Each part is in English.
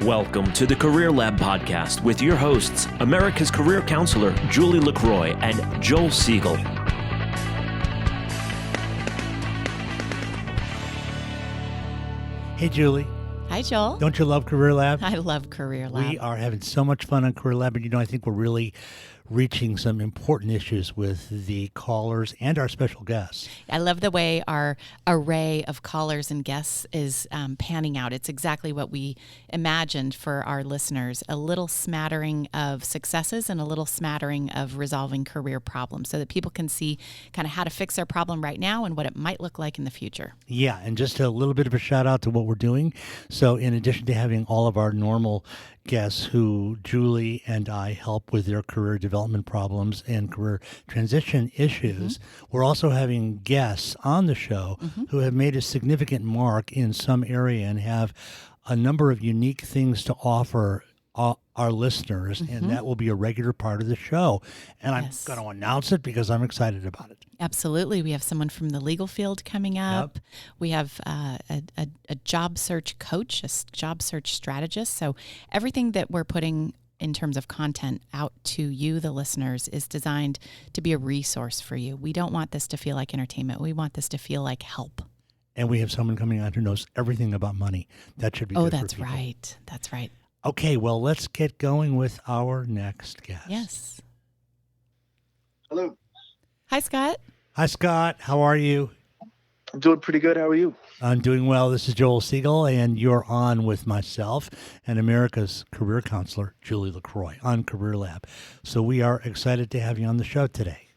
Welcome to the CareerLab Podcast with your hosts, America's career counselor, Julie LaCroix and Joel Siegel. Hey, Julie. Hi, Joel. Don't you love CareerLab? I love CareerLab. We are having so much fun on CareerLab, and I think we're really reaching some important issues with the callers and our special guests. I love the way our array of callers and guests is panning out. It's exactly what we imagined for our listeners, a little smattering of successes and a little smattering of resolving career problems so that people can see kind of how to fix their problem right now and what it might look like in the future. Yeah, and just a little bit of a shout out to what we're doing. So in addition to having all of our normal guests who Julie and I help with their career development problems and career transition issues, we're also having guests on the show who have made a significant mark in some area and have a number of unique things to offer our listeners, and that will be a regular part of the show. And I'm going to announce it because I'm excited about it. Absolutely. We have someone from the legal field coming up. Yep. We have a job search coach, a job search strategist. So everything that we're putting in terms of content out to you, the listeners, is designed to be a resource for you. We don't want this to feel like entertainment. We want this to feel like help. And we have someone coming on who knows everything about money. That should be good that's for people. right. That's right. Okay, well, let's get going with our next guest. Yes. Hello. Hi, Scott. Hi, Scott. How are you? I'm doing pretty good. How are you? I'm doing well. This is Joel Siegel, and you're on with myself and America's career counselor, Julie LaCroix, on CareerLab. So we are excited to have you on the show today.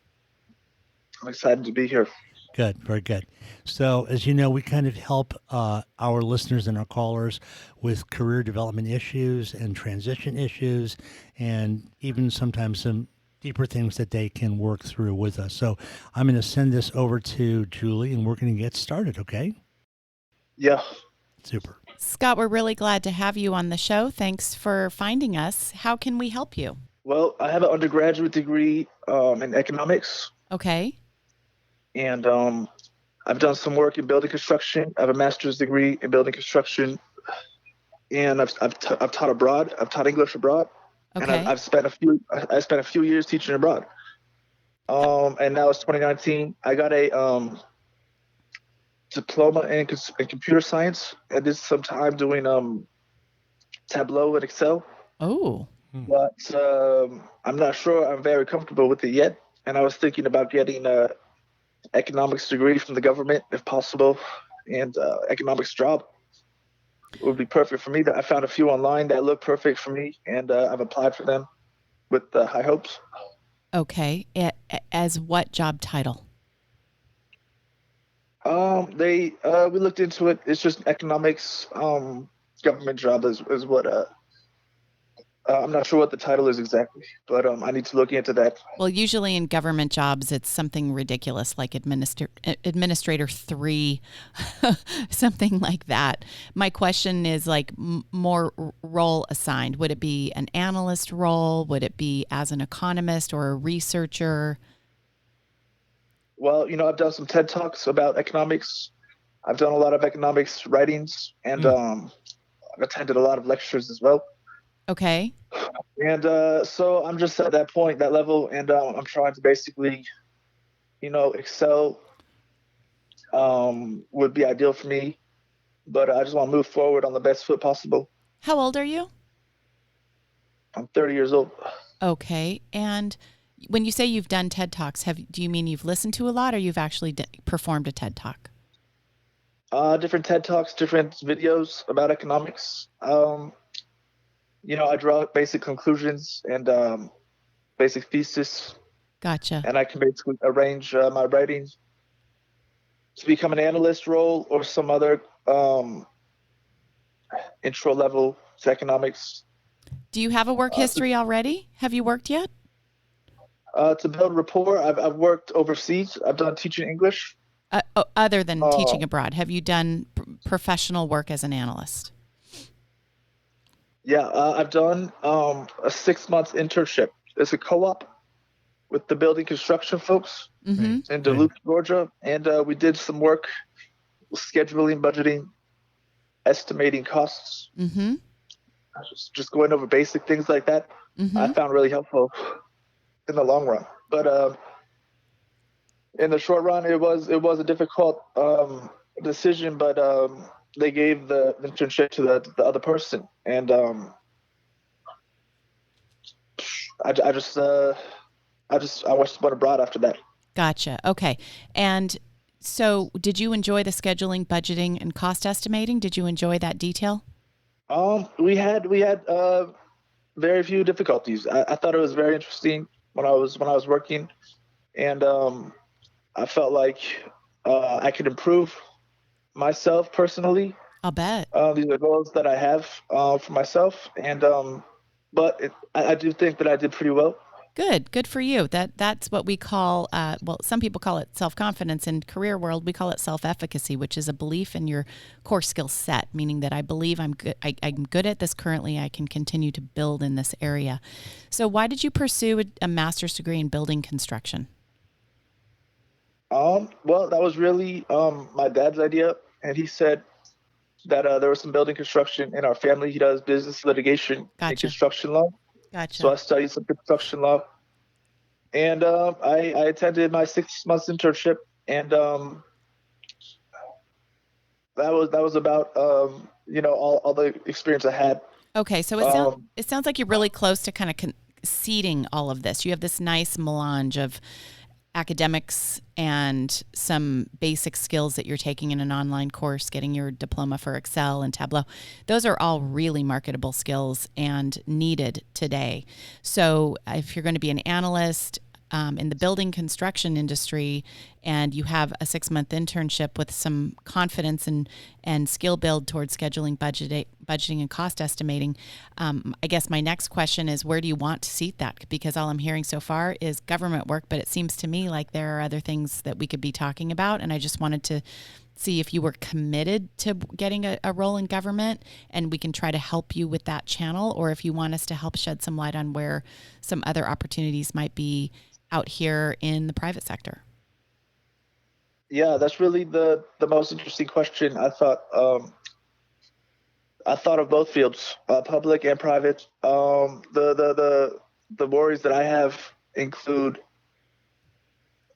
I'm excited to be here. Good. Very good. So as you know, we kind of help our listeners and our callers with career development issues and transition issues, and even sometimes some deeper things that they can work through with us. So I'm going to send this over to Julie, and we're going to get started, okay? Yeah. Super. Scott, we're really glad to have you on the show. Thanks for finding us. How can we help you? Well, I have an undergraduate degree in economics. Okay. And I've done some work in building construction. I have a master's degree in building construction. And I've taught abroad. I've taught English abroad. Okay. And I've spent a few years teaching abroad. And now it's 2019. I got a diploma in computer science. I did some time doing Tableau and Excel. Oh. But I'm not sure I'm very comfortable with it yet. And I was thinking about getting a economics degree from the government, if possible, and economics job. It would be perfect for me. I found a few online that look perfect for me, and I've applied for them with high hopes. Okay. As what job title? We looked into it. It's just economics government job is what I'm not sure what the title is exactly, but I need to look into that. Well, usually in government jobs, it's something ridiculous like Administrator 3, something like that. My question is like more role assigned. Would it be an analyst role? Would it be as an economist or a researcher? Well, I've done some TED Talks about economics. I've done a lot of economics writings, and I've attended a lot of lectures as well. Okay. And so I'm just at that point, that level, and I'm trying to basically, Excel would be ideal for me, but I just want to move forward on the best foot possible. How old are you? I'm 30 years old. Okay. And when you say you've done TED Talks, do you mean you've listened to a lot, or you've actually performed a TED Talk? Different TED Talks, different videos about economics. I draw basic conclusions and basic thesis. Gotcha. And I can basically arrange my writings to become an analyst role or some other intro level to economics. Do you have a work history already? Have you worked yet? To build rapport, I've worked overseas. I've done teaching English. Other than teaching abroad, have you done professional work as an analyst? Yeah, I've done a 6-month internship. It's a co-op with the building construction folks in Duluth, Georgia. And we did some work scheduling, budgeting, estimating costs. just going over basic things like that, I found really helpful in the long run. But in the short run, it was a difficult decision. But they gave the internship to the other person, and I went abroad after that. Gotcha. Okay. And so did you enjoy the scheduling, budgeting, and cost estimating? Did you enjoy that detail? We had very few difficulties. I thought it was very interesting when I was working, and I felt like I could improve myself personally. I'll bet. These are goals that I have for myself, and but I do think that I did pretty well. Good for you. That's what we call, some people call it self-confidence. In career world, we call it self-efficacy, which is a belief in your core skill set, meaning that I believe I'm good. I'm good at this currently. I can continue to build in this area. So why did you pursue a master's degree in building construction? Well, that was really my dad's idea, and he said that there was some building construction in our family. He does business litigation and construction law. Gotcha. So I studied some construction law, and I attended my 6 months internship, and that was about all the experience I had. Okay, so it sounds like you're really close to kind of conceding all of this. You have this nice melange of academics and some basic skills that you're taking in an online course, getting your diploma for Excel and Tableau. Those are all really marketable skills and needed today. So if you're going to be an analyst in the building construction industry and you have a 6-month internship with some confidence and skill build towards scheduling, budgeting and cost estimating, I guess my next question is, where do you want to seat that? Because all I'm hearing so far is government work, but it seems to me like there are other things that we could be talking about. And I just wanted to see if you were committed to getting a role in government, and we can try to help you with that channel, or if you want us to help shed some light on where some other opportunities might be out here in the private sector. Yeah, that's really the most interesting question. I thought of both fields, public and private. The worries that I have include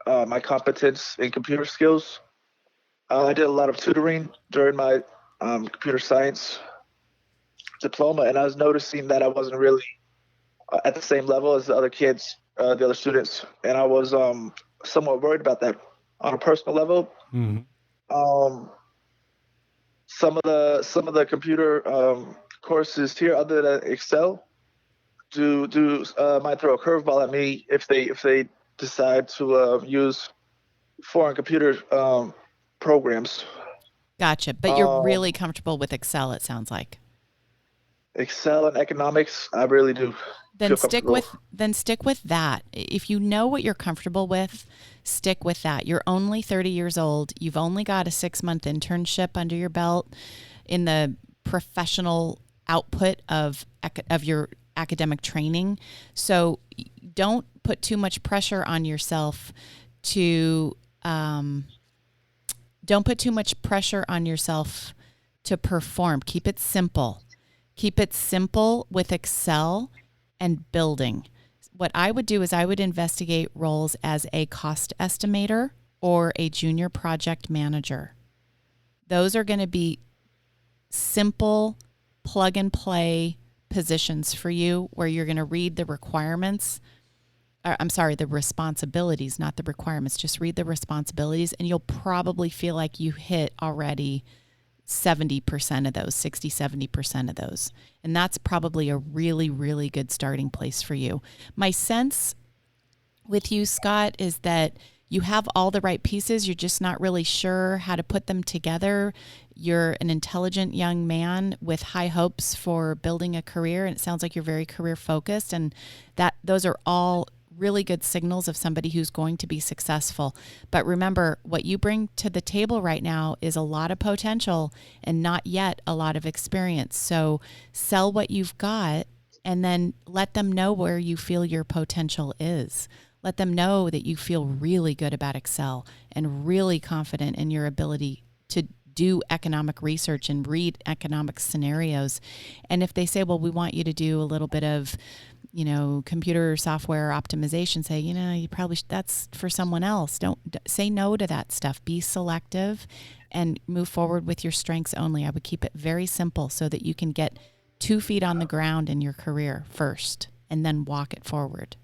my competence in computer skills. I did a lot of tutoring during my computer science diploma, and I was noticing that I wasn't really at the same level as the other kids, the other students, and I was somewhat worried about that on a personal level. Mm-hmm. Some of the computer courses here, other than Excel, might throw a curveball at me if they decide to use foreign computer programs. Gotcha. But you're really comfortable with Excel, it sounds like. Excel and economics, I really do. Then stick with that. If you know what you're comfortable with, stick with that. You're only 30 years old. You've only got a 6-month internship under your belt in the professional output of your academic training. So don't put too much pressure on yourself to perform. Keep it simple. Keep it simple with Excel and building. What I would do is I would investigate roles as a cost estimator or a junior project manager. Those are going to be simple plug and play positions for you where you're going to read the requirements. The responsibilities, not the requirements. Just read the responsibilities and you'll probably feel like you hit already 70% of those, 60, 70% of those. And that's probably a really, really good starting place for you. My sense with you, Scott, is that you have all the right pieces. You're just not really sure how to put them together. You're an intelligent young man with high hopes for building a career. And it sounds like you're very career focused. And those are all really good signals of somebody who's going to be successful. But remember, what you bring to the table right now is a lot of potential and not yet a lot of experience. So sell what you've got and then let them know where you feel your potential is. Let them know that you feel really good about Excel and really confident in your ability to do economic research and read economic scenarios. And if they say, well, we want you to do a little bit of, computer software optimization, say, you probably, that's for someone else. Don't say no to that stuff. Be selective and move forward with your strengths only. I would keep it very simple so that you can get 2 feet on the ground in your career first and then walk it forward.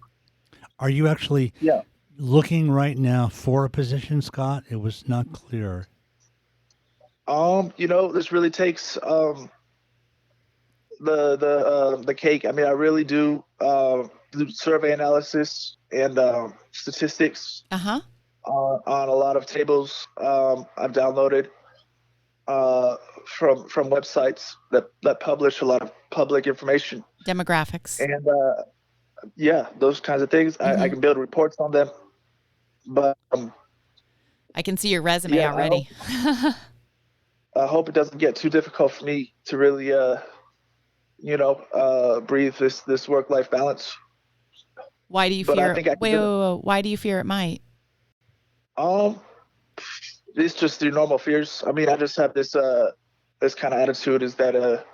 Are you actually looking right now for a position, Scott? It was not clear. This really takes the cake. I mean, I really do survey analysis and statistics on a lot of tables I've downloaded from websites that publish a lot of public information, demographics, and those kinds of things. I can build reports on them, but I can see your resume already. I hope it doesn't get too difficult for me to really breathe this work-life balance. Why do you fear? Wait. Why do you fear it might? It's just the normal fears. I mean, I just have this kind of attitude is that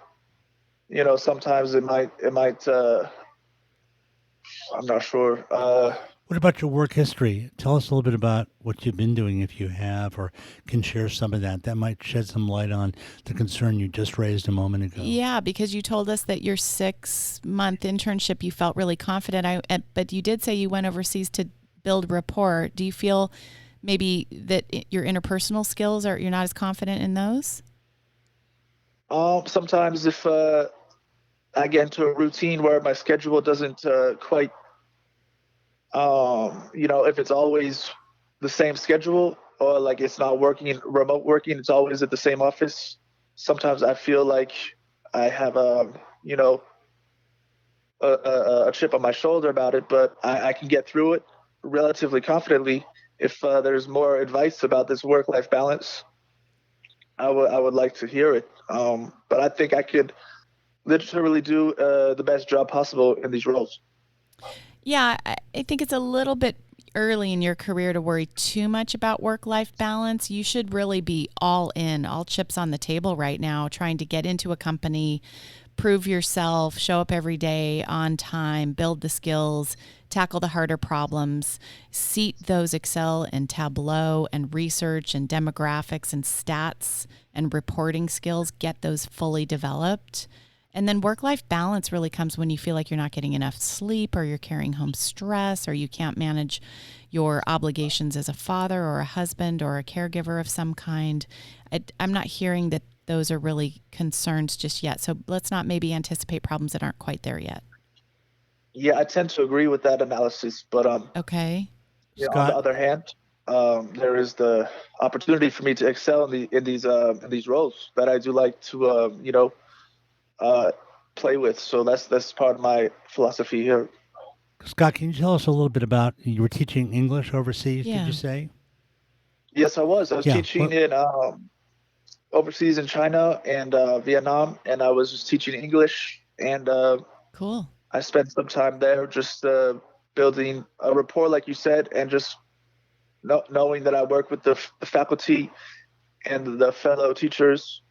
sometimes it might I'm not sure. What about your work history? Tell us a little bit about what you've been doing, if you have, or can share some of that. That might shed some light on the concern you just raised a moment ago. Yeah, because you told us that your 6-month internship, you felt really confident. But you did say you went overseas to build rapport. Do you feel maybe that your interpersonal skills you're not as confident in those? Sometimes if I get into a routine where my schedule doesn't quite, if it's always the same schedule or like it's not remote working, it's always at the same office. Sometimes I feel like I have a chip on my shoulder about it, but I can get through it relatively confidently. If there's more advice about this work-life balance, I would like to hear it. But I think I could literally do the best job possible in these roles. Yeah, I think it's a little bit early in your career to worry too much about work-life balance. You should really be all in, all chips on the table right now, trying to get into a company, prove yourself, show up every day on time, build the skills, tackle the harder problems, seat those Excel and Tableau and research and demographics and stats and reporting skills, get those fully developed. And then work-life balance really comes when you feel like you're not getting enough sleep or you're carrying home stress or you can't manage your obligations as a father or a husband or a caregiver of some kind. I'm not hearing that those are really concerns just yet. So let's not maybe anticipate problems that aren't quite there yet. Yeah, I tend to agree with that analysis, but okay. On the other hand, there is the opportunity for me to excel in these roles that I do like to play with. So that's part of my philosophy here. Scott, can you tell us a little bit about, you were teaching English overseas, did you say? Yes, I was. I was teaching in overseas in China and Vietnam, and I was just teaching English. And cool. I spent some time there just building a rapport, like you said, and just knowing that I work with the faculty and the fellow teachers.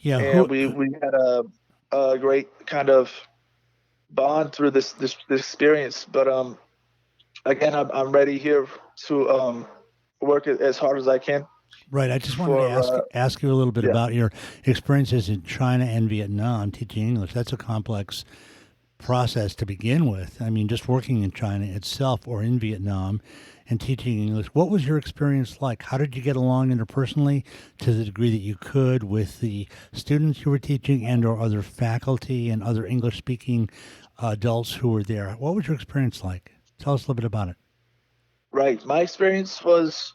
Yeah, and we had a great kind of bond through this experience. But again, I'm ready here to work as hard as I can. Right. I just wanted to ask you a little bit about your experiences in China and Vietnam teaching English. That's a complex process to begin with. I mean, just working in China itself or in Vietnam and teaching English. What was your experience like? How did you get along interpersonally to the degree that you could with the students you were teaching and or other faculty and other English-speaking adults who were there? What was your experience like? Tell us a little bit about it. Right. My experience was,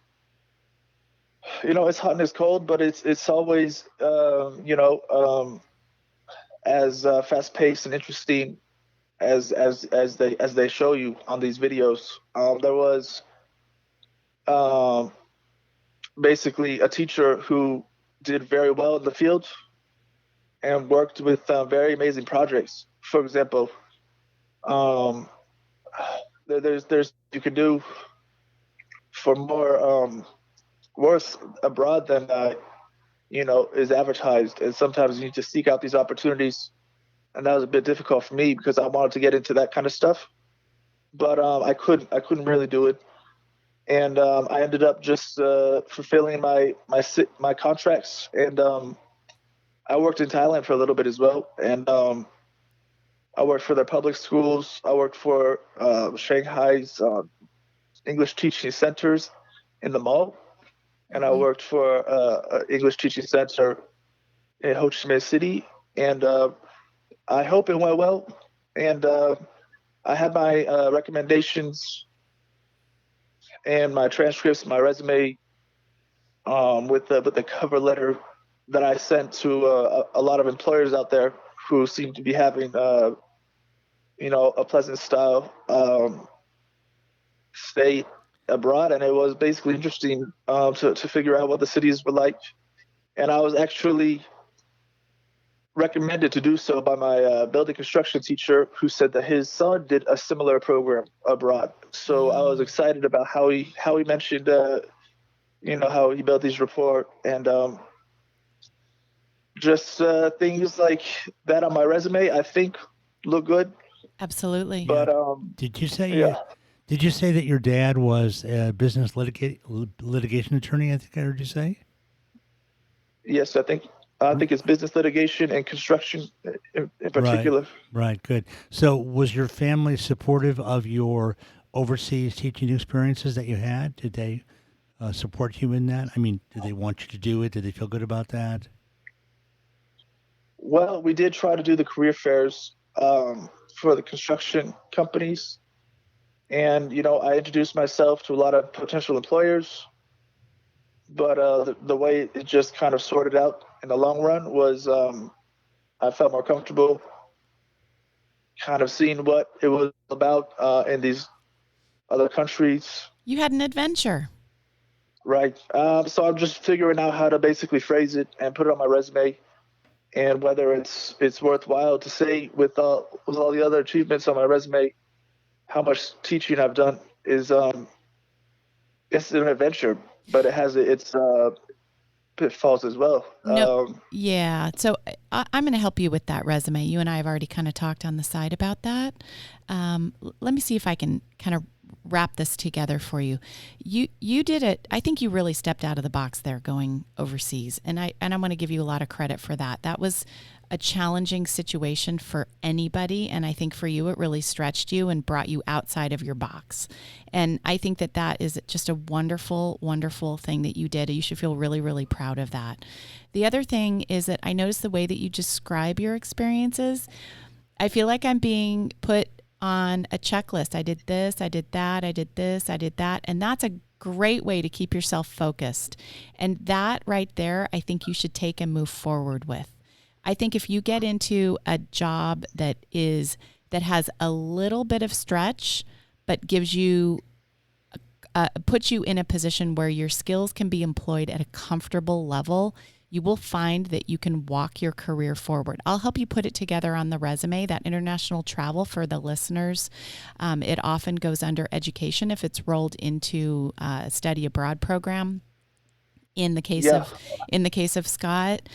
it's hot and it's cold, but it's always, as fast-paced and interesting as they show you on these videos. There was basically a teacher who did very well in the field and worked with very amazing projects. For example, there's you can do for more worth abroad than is advertised. And sometimes you need to seek out these opportunities. And that was a bit difficult for me because I wanted to get into that kind of stuff, but I couldn't really do it. And I ended up just fulfilling my contracts. And I worked in Thailand for a little bit as well. And I worked for their public schools. I worked for Shanghai's English teaching centers in the mall. And I worked for an English teaching center in Ho Chi Minh City. And I hope it went well. And I had my recommendations and my transcripts, my resume, with the cover letter that I sent to a lot of employers out there who seem to be having, a pleasant style stay abroad. And it was basically interesting to figure out what the cities were like. And I was actually recommended to do so by my building construction teacher, who said that his son did a similar program abroad. So I was excited about how he mentioned, how he built his rapport, and just things like that on my resume, I think look good. Absolutely. But did you say yeah. Did you say that your dad was a business litigation attorney? I think I heard you say. Yes, I think it's business litigation and construction in particular. Right, good. So was your family supportive of your overseas teaching experiences that you had? Did they support you in that? I mean, did they want you to do it? Did they feel good about that? Well, we did try to do the career fairs for the construction companies. And, I introduced myself to a lot of potential employers. But the way it just kind of sorted out in the long run was I felt more comfortable kind of seeing what it was about in these other countries. You had an adventure. Right. So I'm just figuring out how to basically phrase it and put it on my resume, and whether it's worthwhile to say with all the other achievements on my resume, how much teaching I've done is it's an adventure, but it has its pitfalls as well. No, yeah. So I'm going to help you with that resume. You and I have already kind of talked on the side about that. Let me see if I can kind of wrap this together for you. You did it. I think you really stepped out of the box there going overseas. And I want to give you a lot of credit for that. That was a challenging situation for anybody. And I think for you, it really stretched you and brought you outside of your box. And I think that is just a wonderful, wonderful thing that you did. You should feel really, really proud of that. The other thing is that I noticed the way that you describe your experiences. I feel like I'm being put on a checklist. I did this, I did that, I did this, I did that. And that's a great way to keep yourself focused. And that right there, I think you should take and move forward with. I think if you get into a job that has a little bit of stretch, but gives you, puts you in a position where your skills can be employed at a comfortable level, you will find that you can walk your career forward. I'll help you put it together on the resume. That international travel for the listeners, it often goes under education if it's rolled into a study abroad program. In the case of Scott,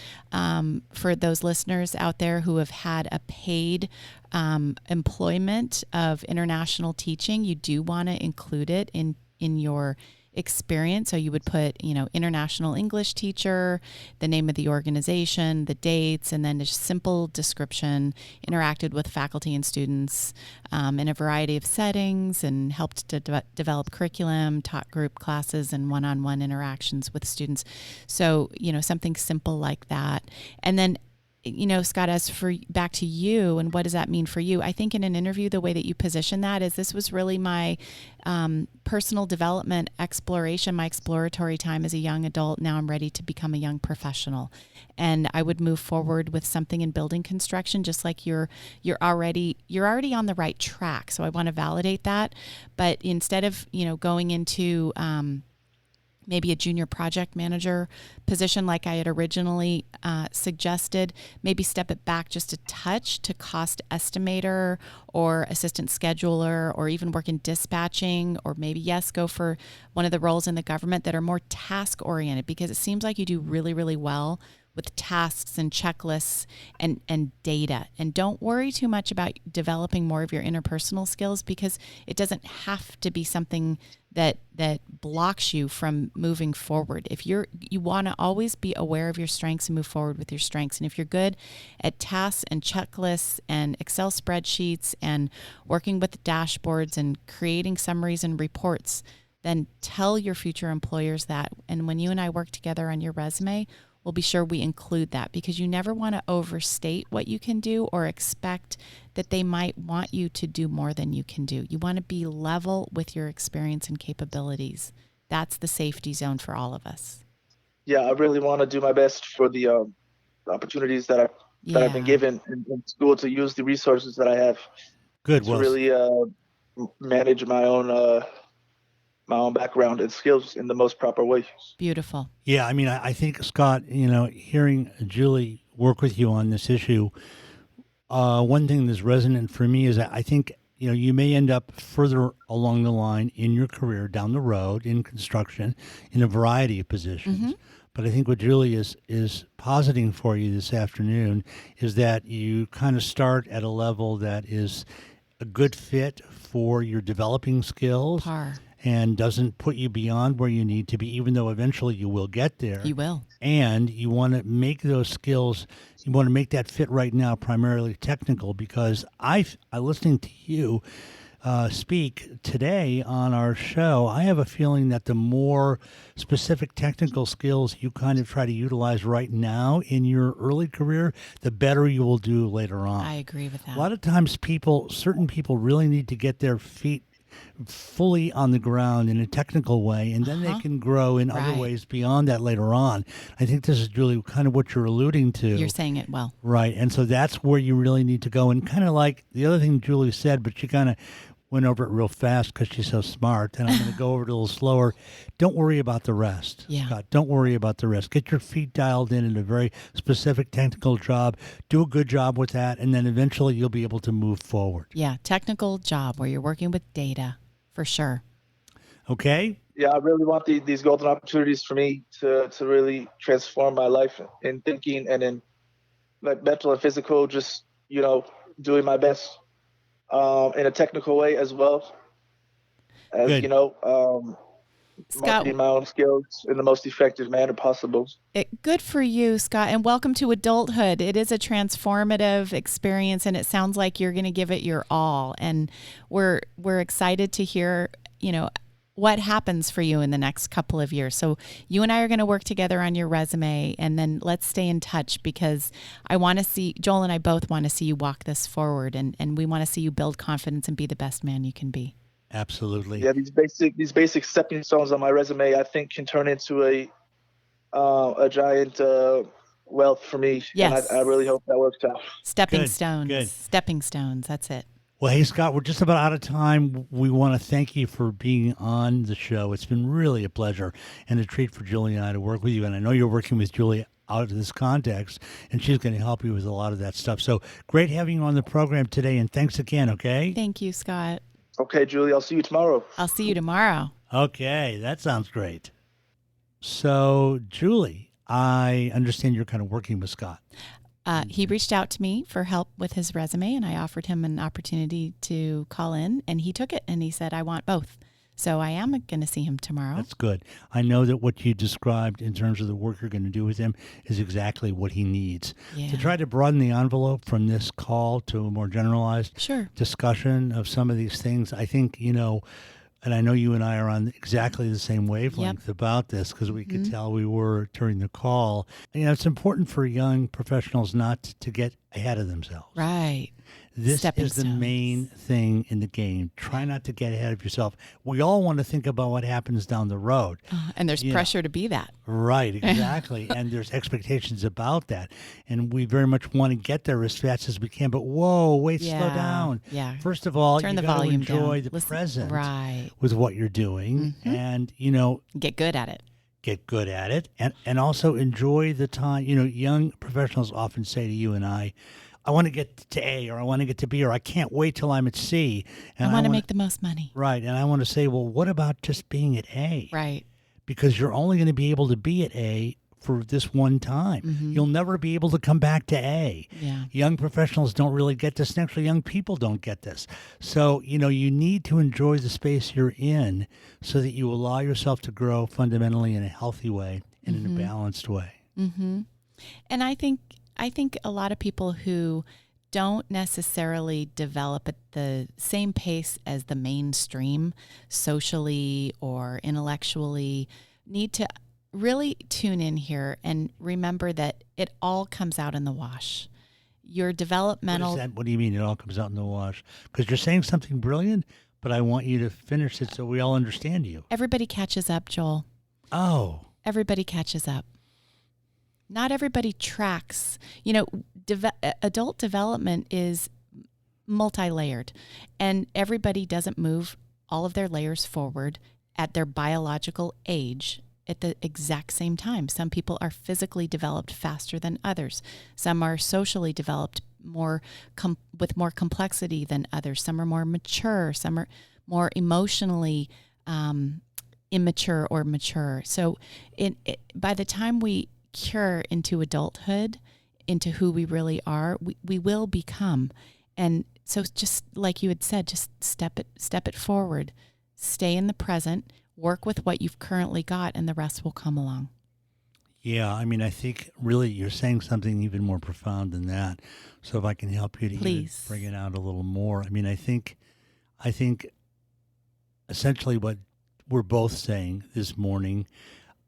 for those listeners out there who have had a paid employment of international teaching, you do want to include it in your experience. So you would put, international English teacher, the name of the organization, the dates, and then a simple description, interacted with faculty and students in a variety of settings and helped to develop curriculum, taught group classes and one-on-one interactions with students. So, something simple like that. And then, Scott, as for back to you and what does that mean for you? I think in an interview, the way that you position that is this was really my personal development exploration, my exploratory time as a young adult. Now I'm ready to become a young professional. And I would move forward with something in building construction, just like you're already on the right track. So I want to validate that. But instead of, going into maybe a junior project manager position like I had originally suggested. Maybe step it back just a touch to cost estimator or assistant scheduler, or even work in dispatching, or maybe, yes, go for one of the roles in the government that are more task oriented, because it seems like you do really, really well with tasks and checklists and data. And don't worry too much about developing more of your interpersonal skills, because it doesn't have to be something that blocks you from moving forward. If you want to always be aware of your strengths and move forward with your strengths. And if you're good at tasks and checklists and Excel spreadsheets and working with dashboards and creating summaries and reports, then tell your future employers that. And when you and I work together on your resume, we'll be sure we include that, because you never want to overstate what you can do or expect that they might want you to do more than you can do. You want to be level with your experience and capabilities. That's the safety zone for all of us. Yeah, I really want to do my best for the opportunities that I've been given in school, to use the resources that I have. Good. To really manage my own background and skills in the most proper way. Beautiful. Yeah, I mean, I think, Scott, hearing Julie work with you on this issue, one thing that's resonant for me is that I think, you may end up further along the line in your career down the road in construction in a variety of positions. Mm-hmm. But I think what Julie is positing for you this afternoon is that you kind of start at a level that is a good fit for your developing skills. And doesn't put you beyond where you need to be, even though eventually you will get there. You will. And you want to make those skills, you want to make that fit right now primarily technical, because I listening to you speak today on our show, I have a feeling that the more specific technical skills you kind of try to utilize right now in your early career, the better you will do later on. I agree with that. A lot of times certain people really need to get their feet fully on the ground in a technical way, and then they can grow in other ways beyond that later on. I think this is really kind of what you're alluding to. You're saying it well. Right, and so that's where you really need to go. And kind of like the other thing Julie said, but she kind of went over it real fast because she's so smart, and I'm going to go over it a little slower. Don't worry about the rest, Scott. Don't worry about the rest. Get your feet dialed in a very specific technical job. Do a good job with that, and then eventually you'll be able to move forward. Yeah, technical job where you're working with data, for sure. Okay? Yeah, I really want these golden opportunities for me to really transform my life in thinking and in like mental and physical, just, doing my best. In a technical way as well as, Scott, marketing my own skills in the most effective manner possible. Good for you, Scott, and welcome to adulthood. It is a transformative experience, and it sounds like you're going to give it your all. And we're excited to hear, what happens for you in the next couple of years. So you and I are going to work together on your resume, and then let's stay in touch, because I want to see, Joel and I both want to see you walk this forward, and we want to see you build confidence and be the best man you can be. Absolutely. Yeah, these basic stepping stones on my resume, I think, can turn into a giant wealth for me. Yes. And I really hope that works out. Stepping stones. That's it. Well, hey, Scott, we're just about out of time. We want to thank you for being on the show. It's been really a pleasure and a treat for Julie and I to work with you. And I know you're working with Julie out of this context, and she's going to help you with a lot of that stuff. So great having you on the program today, and thanks again, okay? Thank you, Scott. Okay, Julie, I'll see you tomorrow. I'll see you tomorrow. Okay, that sounds great. So, Julie, I understand you're kind of working with Scott. He reached out to me for help with his resume, and I offered him an opportunity to call in, and he took it, and he said, I want both. So I am going to see him tomorrow. That's good. I know that what you described in terms of the work you're going to do with him is exactly what he needs. Yeah. To try to broaden the envelope from this call to a more generalized discussion of some of these things, I think, and I know you and I are on exactly the same wavelength about this, because we could tell we were during the call. It's important for young professionals not to get ahead of themselves. Right. This is the main thing in the game. Try not to get ahead of yourself. We all want to think about what happens down the road. And there's pressure to be that. Right, exactly. And there's expectations about that. And we very much want to get there as fast as we can. But whoa, wait, slow down. Yeah. First of all, Turn you the got to volume enjoy down. the present Right. with what you're doing. And, Get good at it. get good at it, and also enjoy the time. Young professionals often say to you and I want to get to A, or I want to get to B, or I can't wait till I'm at C. And I want to make the most money. Right. And I want to say, well, what about just being at A? Right. Because you're only going to be able to be at A for this one time. Mm-hmm. You'll never be able to come back to A. Yeah. Young professionals don't really get this. And actually, young people don't get this. So, you need to enjoy the space you're in so that you allow yourself to grow fundamentally in a healthy way and in a balanced way. Mm-hmm. And I think a lot of people who don't necessarily develop at the same pace as the mainstream socially or intellectually need to really tune in here and remember that it all comes out in the wash. Your developmental... What do you mean it all comes out in the wash? Because you're saying something brilliant, but I want you to finish it so we all understand you. Everybody catches up, Joel. Oh. Everybody catches up. Not everybody tracks. Adult development is multi-layered, and everybody doesn't move all of their layers forward at their biological age at the exact same time. Some people are physically developed faster than others. Some are socially developed with more complexity than others. Some are more mature. Some are more emotionally immature or mature. So by the time we cure into adulthood, into who we really are, we will become. And so just like you had said, just step it forward, stay in the present, work with what you've currently got, and the rest will come along. Yeah, I mean, I think really you're saying something even more profound than that. So if I can help you to even bring it out a little more. I mean, I think essentially what we're both saying this morning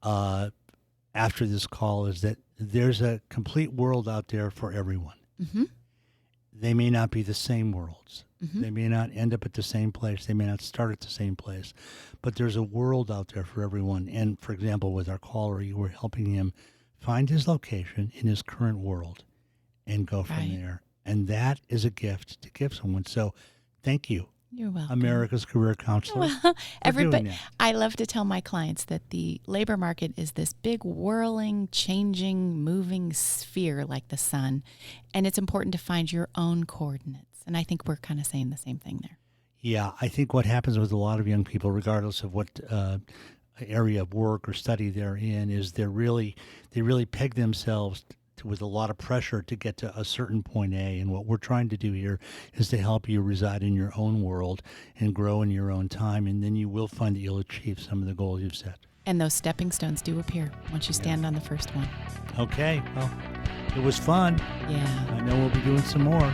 after this call is that there's a complete world out there for everyone. Mm-hmm. They may not be the same worlds. Mm-hmm. They may not end up at the same place. They may not start at the same place. But there's a world out there for everyone. And, for example, with our caller, you were helping him find his location in his current world and go from there. And that is a gift to give someone. So thank you. You're welcome. America's Career Counselor. Well, everybody, I love to tell my clients that the labor market is this big whirling, changing, moving sphere like the sun. And it's important to find your own coordinates. And I think we're kind of saying the same thing there. Yeah, I think what happens with a lot of young people, regardless of what area of work or study they're in, is they really peg themselves with a lot of pressure to get to a certain point A. And what we're trying to do here is to help you reside in your own world and grow in your own time. And then you will find that you'll achieve some of the goals you've set. And those stepping stones do appear once you stand on the first one. Okay. Well, it was fun. Yeah. I know we'll be doing some more.